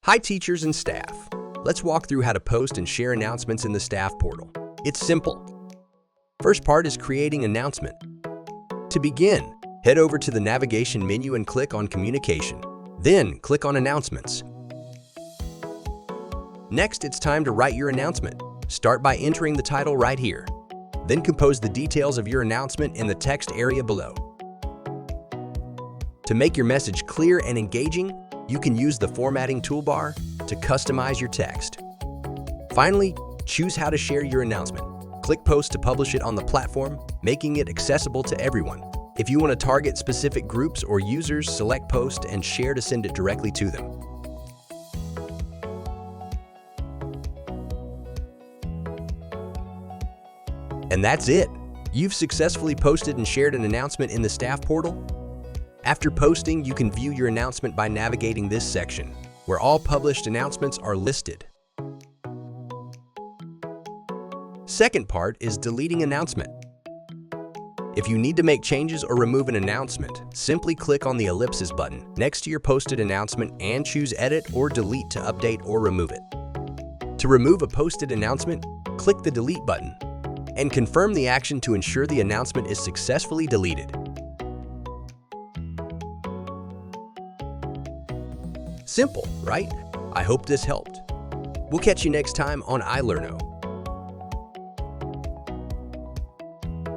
Hi teachers and staff. Let's walk through how to post and share announcements in the staff portal. It's simple. First part is creating announcement. To begin, head over to the navigation menu and click on Communication. Then click on Announcements. Next, it's time to write your announcement. Start by entering the title right here. Then compose the details of your announcement in the text area below. To make your message clear and engaging, you can use the formatting toolbar to customize your text. Finally, choose how to share your announcement. Click Post to publish it on the platform, making it accessible to everyone. If you want to target specific groups or users, select Post and Share to send it directly to them. And that's it! You've successfully posted and shared an announcement in the staff portal. After posting, you can view your announcement by navigating this section, where all published announcements are listed. Second part is deleting announcement. If you need to make changes or remove an announcement, simply click on the ellipsis button next to your posted announcement and choose Edit or Delete to update or remove it. To remove a posted announcement, click the Delete button and confirm the action to ensure the announcement is successfully deleted. Simple, right? I hope this helped. We'll catch you next time on ilerno.